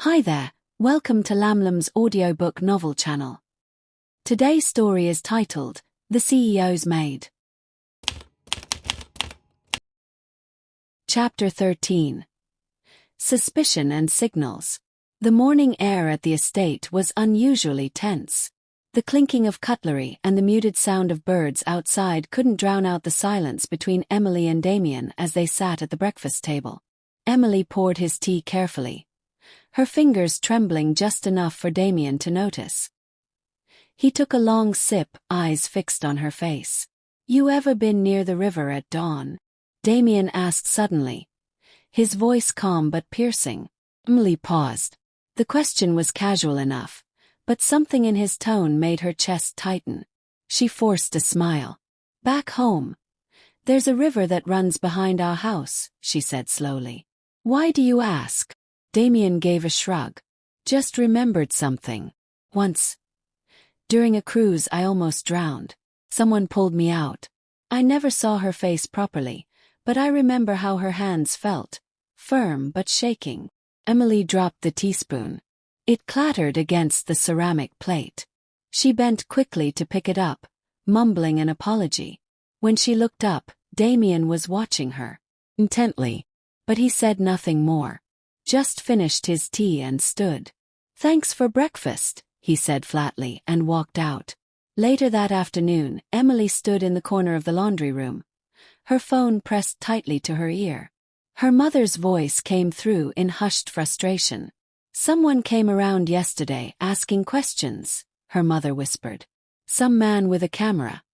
Hi there, welcome to Lamlam's audiobook novel channel. Today's story is titled, The CEO's Maid. Chapter 13. Suspicion and Signals. The morning air at the estate was unusually tense. The clinking of cutlery and the muted sound of birds outside couldn't drown out the silence between Emily and Damien as they sat at the breakfast table. Emily poured his tea carefully, her fingers trembling just enough for Damien to notice. He took a long sip, eyes fixed on her face. "You ever been near the river at dawn?" Damien asked suddenly, his voice calm but piercing. Emily paused. The question was casual enough, but something in his tone made her chest tighten. She forced a smile. "Back home. There's a river that runs behind our house," she said slowly. "Why do you ask?" Damien gave a shrug. "Just remembered something. Once, during a cruise, I almost drowned. Someone pulled me out. I never saw her face properly, but I remember how her hands felt, firm but shaking." Emily dropped the teaspoon. It clattered against the ceramic plate. She bent quickly to pick it up, mumbling an apology. When she looked up, Damien was watching her intently, but he said nothing more. Just finished his tea and stood. "Thanks for breakfast," he said flatly and walked out. Later that afternoon, Emily stood in the corner of the laundry room, her phone pressed tightly to her ear. Her mother's voice came through in hushed frustration. "Someone came around yesterday asking questions," her mother whispered. "Some man with a camera.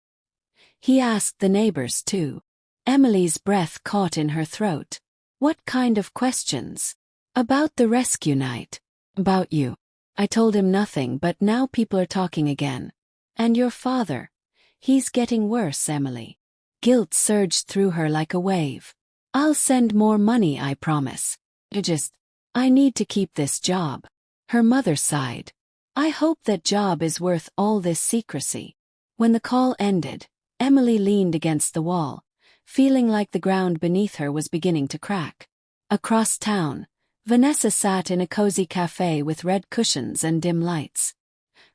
He asked the neighbors too." Emily's breath caught in her throat. "What kind of questions?" "About the rescue night. About you." "I told him nothing, but now people are talking again. And your father. He's getting worse." Emily. Guilt surged through her like a wave. "I'll send more money, I promise. I need to keep this job." Her mother sighed. "I hope that job is worth all this secrecy." When the call ended, Emily leaned against the wall, feeling like the ground beneath her was beginning to crack. Across town, Vanessa sat in a cozy cafe with red cushions and dim lights.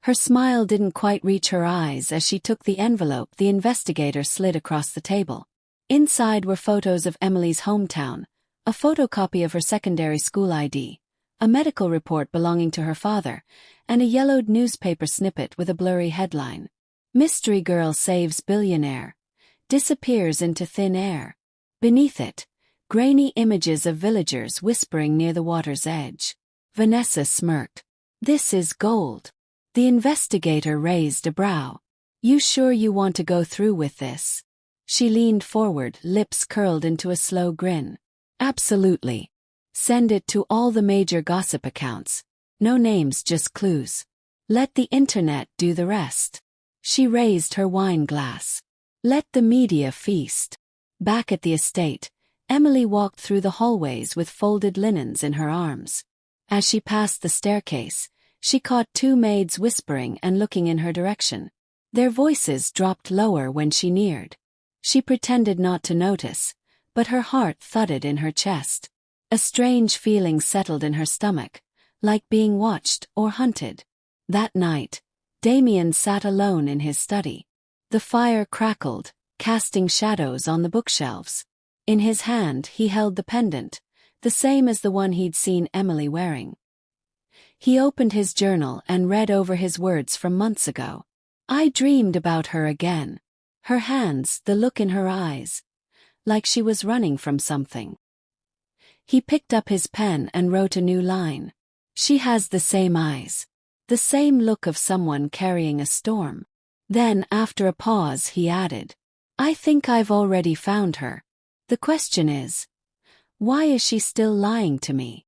Her smile didn't quite reach her eyes as she took the envelope the investigator slid across the table. Inside were photos of Emily's hometown, a photocopy of her secondary school ID, a medical report belonging to her father, and a yellowed newspaper snippet with a blurry headline. "Mystery Girl Saves Billionaire. Disappears into Thin Air." Beneath it, grainy images of villagers whispering near the water's edge. Vanessa smirked. "This is gold." The investigator raised a brow. "You sure you want to go through with this?" She leaned forward, lips curled into a slow grin. "Absolutely. Send it to all the major gossip accounts. No names, just clues. Let the internet do the rest." She raised her wine glass. "Let the media feast." Back at the estate, Emily walked through the hallways with folded linens in her arms. As she passed the staircase, she caught two maids whispering and looking in her direction. Their voices dropped lower when she neared. She pretended not to notice, but her heart thudded in her chest. A strange feeling settled in her stomach, like being watched or hunted. That night, Damien sat alone in his study. The fire crackled, casting shadows on the bookshelves. In his hand he held the pendant, the same as the one he'd seen Emily wearing. He opened his journal and read over his words from months ago. "I dreamed about her again. Her hands, the look in her eyes. Like she was running from something." He picked up his pen and wrote a new line. "She has the same eyes. The same look of someone carrying a storm." Then, after a pause, he added, "I think I've already found her. The question is, why is she still lying to me?"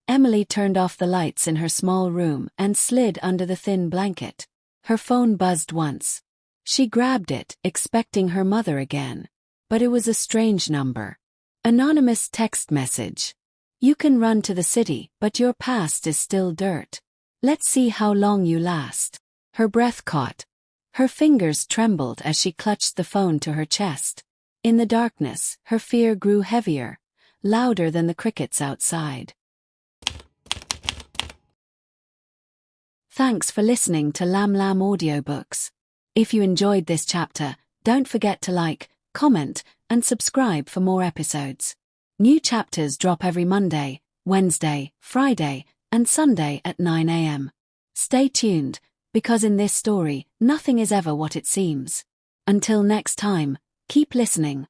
Emily turned off the lights in her small room and slid under the thin blanket. Her phone buzzed once. She grabbed it, expecting her mother again. But it was a strange number. Anonymous text message. "You can run to the city, but your past is still dirt. Let's see how long you last." Her breath caught. Her fingers trembled as she clutched the phone to her chest. In the darkness, her fear grew heavier, louder than the crickets outside. Thanks for listening to Lamlam Audiobooks. If you enjoyed this chapter, don't forget to like, comment, and subscribe for more episodes. New chapters drop every Monday, Wednesday, Friday, and Sunday at 9 a.m. Stay tuned, because in this story, nothing is ever what it seems. Until next time, keep listening.